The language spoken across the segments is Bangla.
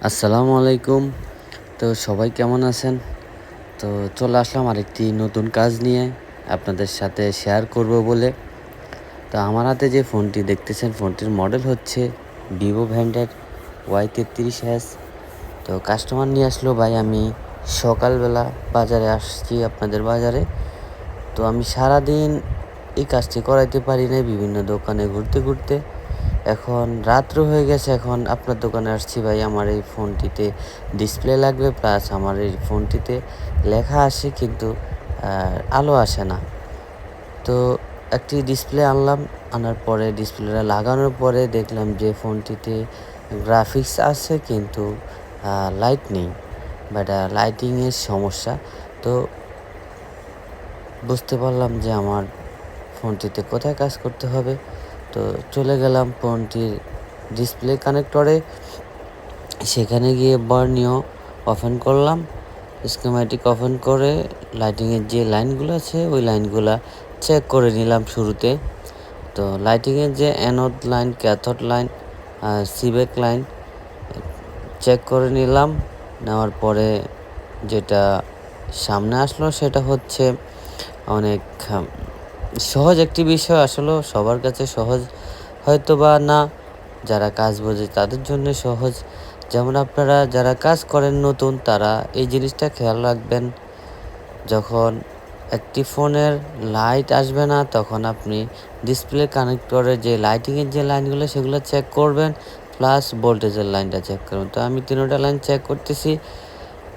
আসসালামু আলাইকুম। তো সবাই কেমন আছেন? তো চলে আসলাম আরেকটি নতুন কাজ নিয়ে আপনাদের সাথে শেয়ার করব বলে। তো আমার হাতে যে ফোনটি দেখতেছেন, ফোনটির মডেল হচ্ছে ভিভো ব্র্যান্ডের Y33s। তো কাস্টমার নিয়ে আসলো, ভাই আমি সকালবেলা বাজারে আসছি, আপনাদের বাজারে। তো আমি সারাদিন এই কাজটি করাইতে পারি নাই, বিভিন্ন দোকানে ঘুরতে ঘুরতে এখন রাত্র হয়ে গেছে। এখন আপনার দোকানে আসছি, ভাই আমার এই ফোনটিতে ডিসপ্লে লাগবে, প্লাস আমার এই ফোনটিতে লেখা আসে কিন্তু আলো আসে না। তো একটি ডিসপ্লে আনলাম, আনার পরে ডিসপ্লেটা লাগানোর পরে দেখলাম যে ফোনটিতে গ্রাফিক্স আছে কিন্তু লাইট নেই, বাট লাইটিংয়ের সমস্যা। তো বুঝতে পারলাম যে আমার ফোনটিতে কোথায় কাজ করতে হবে। তো চলে গেলাম ফোনটির ডিসপ্লে কানেক্টরে, সেখানে গিয়ে বর্ণীয় ওপেন করলাম, স্কিম্যাটিক ওপেন করে লাইটিংয়ের যে লাইনগুলো আছে ওই লাইনগুলো চেক করে নিলাম শুরুতে। তো লাইটিংয়ের যে অ্যানোড লাইন, ক্যাথোড লাইন, সিবেক লাইন চেক করে নিলাম। নেওয়ার পরে যেটা সামনে আসলো সেটা হচ্ছে অনেক সহজ একটি বিষয়, আসলে সবার কাছে সহজ হয়তো বা না, যারা কাজ বোঝে তাদের জন্য সহজ। যেমন আপনারা যারা কাজ করেন নতুন, তারা এই জিনিসটা খেয়াল রাখবেন, যখন একটি ফোনের লাইট আসবে না তখন আপনি ডিসপ্লে কানেক্টরের যে লাইটিংয়ের যে লাইনগুলো সেগুলো চেক করবেন, প্লাস ভোল্টেজের লাইনটা চেক করবেন। তো আমি তিনোটা লাইন চেক করতেছি।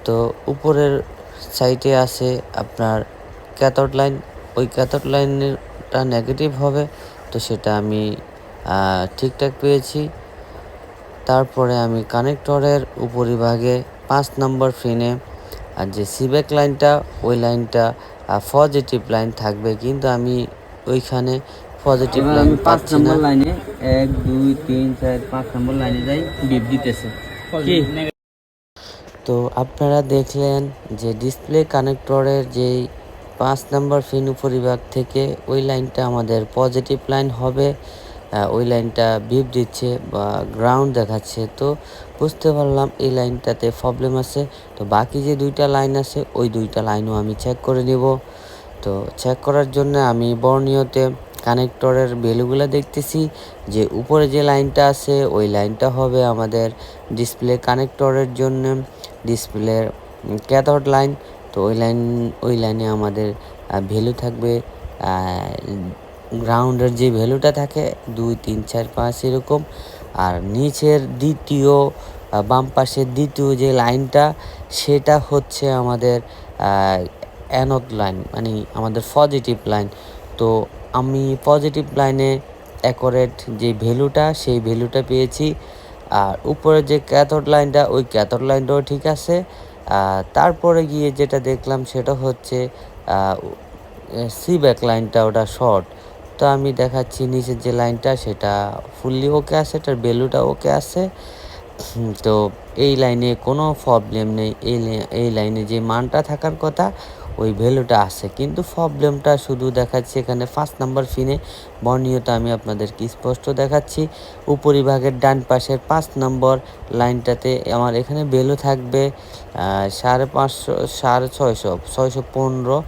তো উপরের সাইডে আছে আপনার ক্যাথোড লাইন, ওই ক্যাথোড লাইনেরটা নেগেটিভ হবে, তো সেটা আমি ঠিকঠাক পেয়েছি। তারপরে আমি কানেক্টরের উপরিভাগে 5 নম্বর পিনে আর যে সিবেক লাইনটা, ওই লাইনটা পজিটিভ লাইন থাকবে, কিন্তু আমি ওইখানে পজিটিভ এবার লাইন আমি 5 পাচ্ছি না। নম্বর লাইনে 1 2 3 4 5 নম্বর লাইনে যাই, বিপ দিতেছে কি। তো আপনারা দেখলেন যে ডিসপ্লে কানেক্টরের যেই 5 নম্বর পিন উপরিভাগ থেকে ওই লাইনটা আমাদের পজিটিভ লাইন হবে, ওই লাইনটা বিপ দিচ্ছে বা গ্রাউন্ড দেখাচ্ছে। তো বুঝতে পারলাম এই লাইনটাতে প্রবলেম আছে। তো বাকি যে দুইটা লাইন আছে ওই দুইটা লাইনও আমি চেক করে নিব। তো চেক করার জন্য আমি বর্ণীয়তে কানেক্টরের ভ্যালুগুলো দেখতেছি, যে উপরে যে লাইনটা আছে ওই লাইনটা হবে আমাদের ডিসপ্লে কানেক্টরের জন্য ডিসপ্লের ক্যাথোড লাইন। তো ওই লাইনে আমাদের ভ্যালু থাকবে, গ্রাউন্ডের যে ভ্যালুটা থাকে 2 3 4 5 এরকম। আর নিচের দ্বিতীয় বাম পাশের দ্বিতীয় যে লাইনটা সেটা হচ্ছে আমাদের অ্যানোড লাইন, মানে আমাদের পজিটিভ লাইন। তো আমি পজিটিভ লাইনে অ্যাকোরেট যে ভ্যালুটা সেই ভ্যালুটা পেয়েছি। আর উপরে যে ক্যাথোড লাইনটা ওই ক্যাথোড লাইনটাও ঠিক আছে। তারপরে গিয়ে যেটা দেখলাম সেটা হচ্ছে সি ব্যাক লাইনটা, ওটা শর্ট। তো আমি দেখাচ্ছি নিচের যে লাইনটা সেটা ফুললি ওকে আছে, এটার ভ্যালুটা ওকে আছে। তো এই লাইনে কোনো প্রবলেম নেই, এই লাইনে যে মানটা থাকার কথা ওই ভ্যালুটা আছে, কিন্তু প্রবলেমটা শুধু দেখাচ্ছি এখানে 5 নাম্বার পিনে। বর্ণীয়তা আমি আপনাদেরকে স্পষ্ট দেখাচ্ছি, উপরিভাগের ডান পাশের 5 নম্বর লাইনটাতে আমার এখানে ভ্যালু থাকবে 550, 650, 615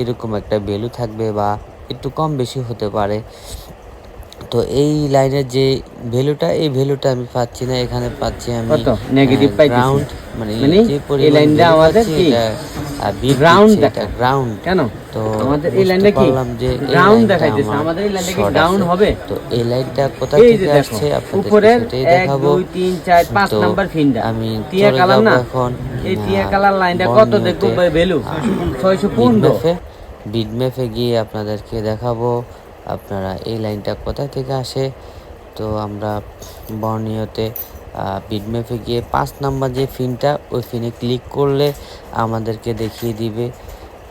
এরকম একটা ভ্যালু থাকবে, বা একটু কম বেশি হতে পারে। তো এই লাইনের যে ভ্যালুটা, এই ভ্যালুটা আমি পাচ্ছি না, এখানে পাচ্ছি আমি কত নেগেটিভ পাইতেছি, গ্রাউন্ড, মানে মানে যে এই পরিমাণ লাইনটা ভ্যালু আমাদের পাচ্ছি কি এটা বিপ গ্রাউন্ড দিচ্ছে, এটা দেখায় গ্রাউন্ড। কেন? তো আমাদের এই বুঝতে লাইনটা কি পারলাম যে এই গ্রাউন্ড লাইনটা দেখাইতেছে, আমার আমাদের এই লাইনটা কি শর্ট গ্রাউন্ড আছে। হবে? তো এই লাইনটা কোথা এই যে থেকে দেখো আসছে আপনাদেরকে উপরের সেটাই 1 দেখাবো। 2 3 4 5 তো নাম্বার ফিনটা আমি টিয়া চলে কালার যাব না, এখন এই টিয়া কালার লাইনটা কত দেখবো বর্ণীয়তে ভ্যালু 615। বিটম্যাপে গিয়ে আপনাদেরকে দেখাবো আপনারা এই লাইনটা কোথা থেকে আসে। তো আমরা বর্ণীয়তে বিটম্যাপে গিয়ে 5 নাম্বার যে পিনটা ওই পিনে ক্লিক করলে আমাদেরকে দেখিয়ে দিবে।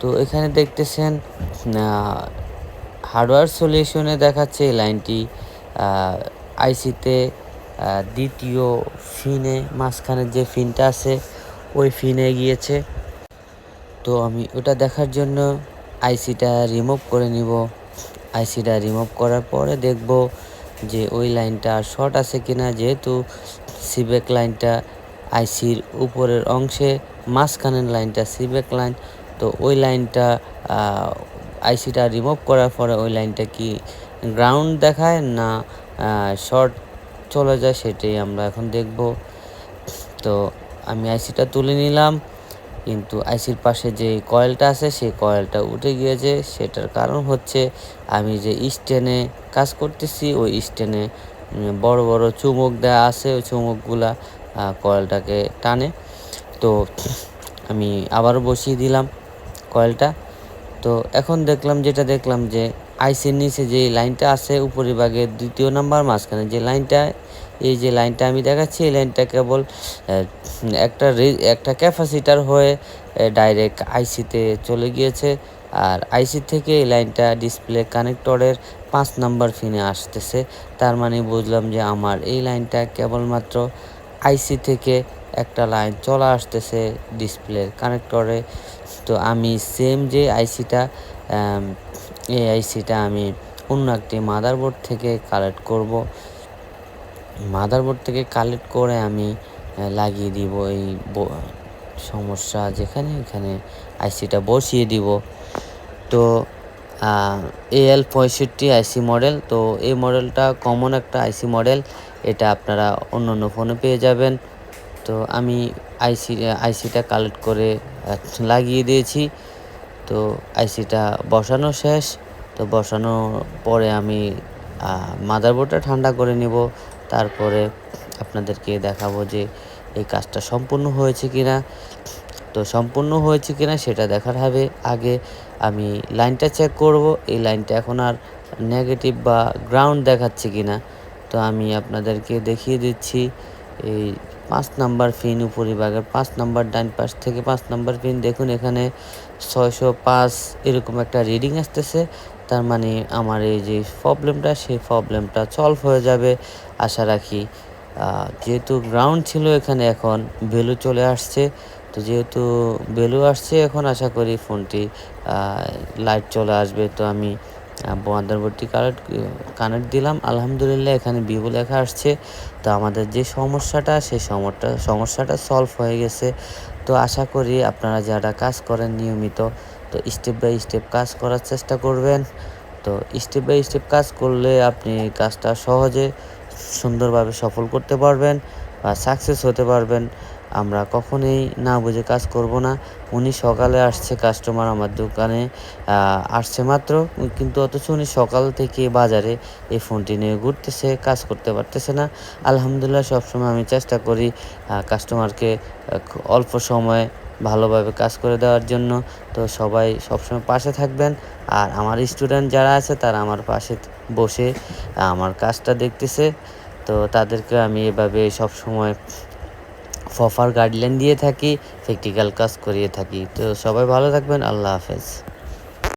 তো এখানে দেখতেছেন হার্ডওয়্যার সলিউশনে দেখাচ্ছে এই লাইনটি আইসিতে দ্বিতীয় ফিনে মাঝখানের যে ফিনটা আছে ওই ফিনে গিয়েছে। তো আমি ওটা দেখার জন্য আইসিটা রিমুভ করে নিব। আইসিটা রিমুভ করার পরে দেখব যে ওই লাইনটা শর্ট আছে কিনা, যেহেতু সিবেক লাইনটা আইসির উপরের অংশে মাঝখানের লাইনটা সিব্যাক লাইন। তো ওই লাইনটা আইসিটা রিমুভ করার পরে ওই লাইনটা কি গ্রাউন্ড দেখায় না শর্ট চলে যায়, সেটাই আমরা এখন দেখব। তো আমি আইসিটা তুলে নিলাম, কিন্তু আইসির পাশে যে কয়েলটা আছে সেই কয়েলটা উঠে গিয়েছে। সেটার কারণ হচ্ছে আমি যে স্ট্যান্ডে কাজ করতেছি ওই স্ট্যান্ডে বড় বড় চুম্বক দেওয়া আছে, ওই চুম্বকগুলা কয়েলটাকে টানে। তো আমি আবারও বসিয়ে দিলাম কয়েলটা। তো এখন যেটা দেখলাম যে আইসির নিচে যে লাইনটা আছে উপরিভাগে 2য় নাম্বার মাঝখানে যে লাইনটা, এই যে লাইনটা আমি দেখাচ্ছি এই লাইনটা কেবল একটা ক্যাপাসিটার হয়ে ডাইরেক্ট আইসিতে চলে গিয়েছে। আর আইসি থেকে এই লাইনটা ডিসপ্লে কানেক্টরের 5 নাম্বার পিনে আসতেছে। তার মানে বুঝলাম যে আমার এই লাইনটা কেবলমাত্র আইসি থেকে একটা লাইন চলে আসতেছে ডিসপ্লের কানেক্টরে। তো আমি সেম যে আইসিটা এই আইসিটা আমি অন্য একটি মাদারবোর্ড থেকে কালেক্ট করব। মাদারবোর্ড থেকে কালেক্ট করে আমি লাগিয়ে দিব এই সমস্যা যেখানে এখানে আইসিটা বসিয়ে দিব। তো AL65 আইসি মডেল। তো এই মডেলটা কমন একটা আইসি মডেল, এটা আপনারা অন্য ফোনে পেয়ে যাবেন। তো আমি আইসিটা কালেক্ট করে লাগিয়ে দিয়েছি। তো আইসিটা বসানো শেষ। তো বসানোর পরে আমি মাদারবোর্ডটা ঠান্ডা করে নেব, তারপরে আপনাদেরকে দেখাবো যে এই কাজটা সম্পূর্ণ হয়েছে কিনা। তো সম্পূর্ণ হয়েছে কিনা সেটা দেখার আগে আমি লাইনটা চেক করব, এই লাইনটা এখন আর নেগেটিভ বা গ্রাউন্ড দেখাচ্ছে কিনা। তো আমি আপনাদেরকে দেখিয়ে দিচ্ছি এই 5 নাম্বার পিন উপরিভাগের 5 নাম্বার ডান পাশ থেকে 5 নাম্বার পিন দেখুন এখানে 605 এরকম একটা রিডিং আসতেছে। তার মানে আমার এই যে প্রবলেমটা সেই প্রবলেমটা সলভ হয়ে যাবে আশা রাখি। যেহেতু গ্রাউন্ড ছিল এখানে এখন ভ্যালু চলে আসছে। তো যেহেতু ভ্যালু আসছে এখন আশা করি ফোনটি লাইট চলে আসবে। তো আমি মাদারবোর্ডটি কানেক্ট দিলাম, আলহামদুলিল্লাহ এখানে ভিভো লেখা আসছে। তো আমাদের যে সমস্যাটা সেই সমস্যাটা সলভ হয়ে গেছে। তো আশা করি আপনারা যারা কাজ করেন নিয়মিত, তো স্টেপ বাই স্টেপ কাজ করার চেষ্টা করবেন। তো স্টেপ বাই স্টেপ কাজ করলে আপনি কাজটা সহজে সুন্দরভাবে সফল করতে পারবেন বা সাকসেস হতে পারবেন। আমরা কখনোই না বুঝে কাজ করব না। উনি সকালে আসছে, কাস্টমার আমার দোকানে আসছে মাত্র, কিন্তু অথচ উনি সকাল থেকে বাজারে এই ফোনটি নিয়ে ঘুরতেছে, কাজ করতে পারতেছে না। আলহামদুলিল্লাহ সবসময় আমি চেষ্টা করি কাস্টমারকে অল্প সময়ে ভালোভাবে কাজ করে দেওয়ার জন্য। তো সবাই সবসময় পাশে থাকবেন। আর আমার স্টুডেন্ট যারা আছে তারা আমার পাশে বসে আমার কাজটা দেখতেছে। তো তাদেরকে আমি এভাবে সবসময় প্রপার গাইডলাইন দিয়ে থাকি, প্র্যাকটিক্যাল কাজ করিয়ে থাকি। তো সবাই ভালো থাকবেন, আল্লাহ হাফেজ।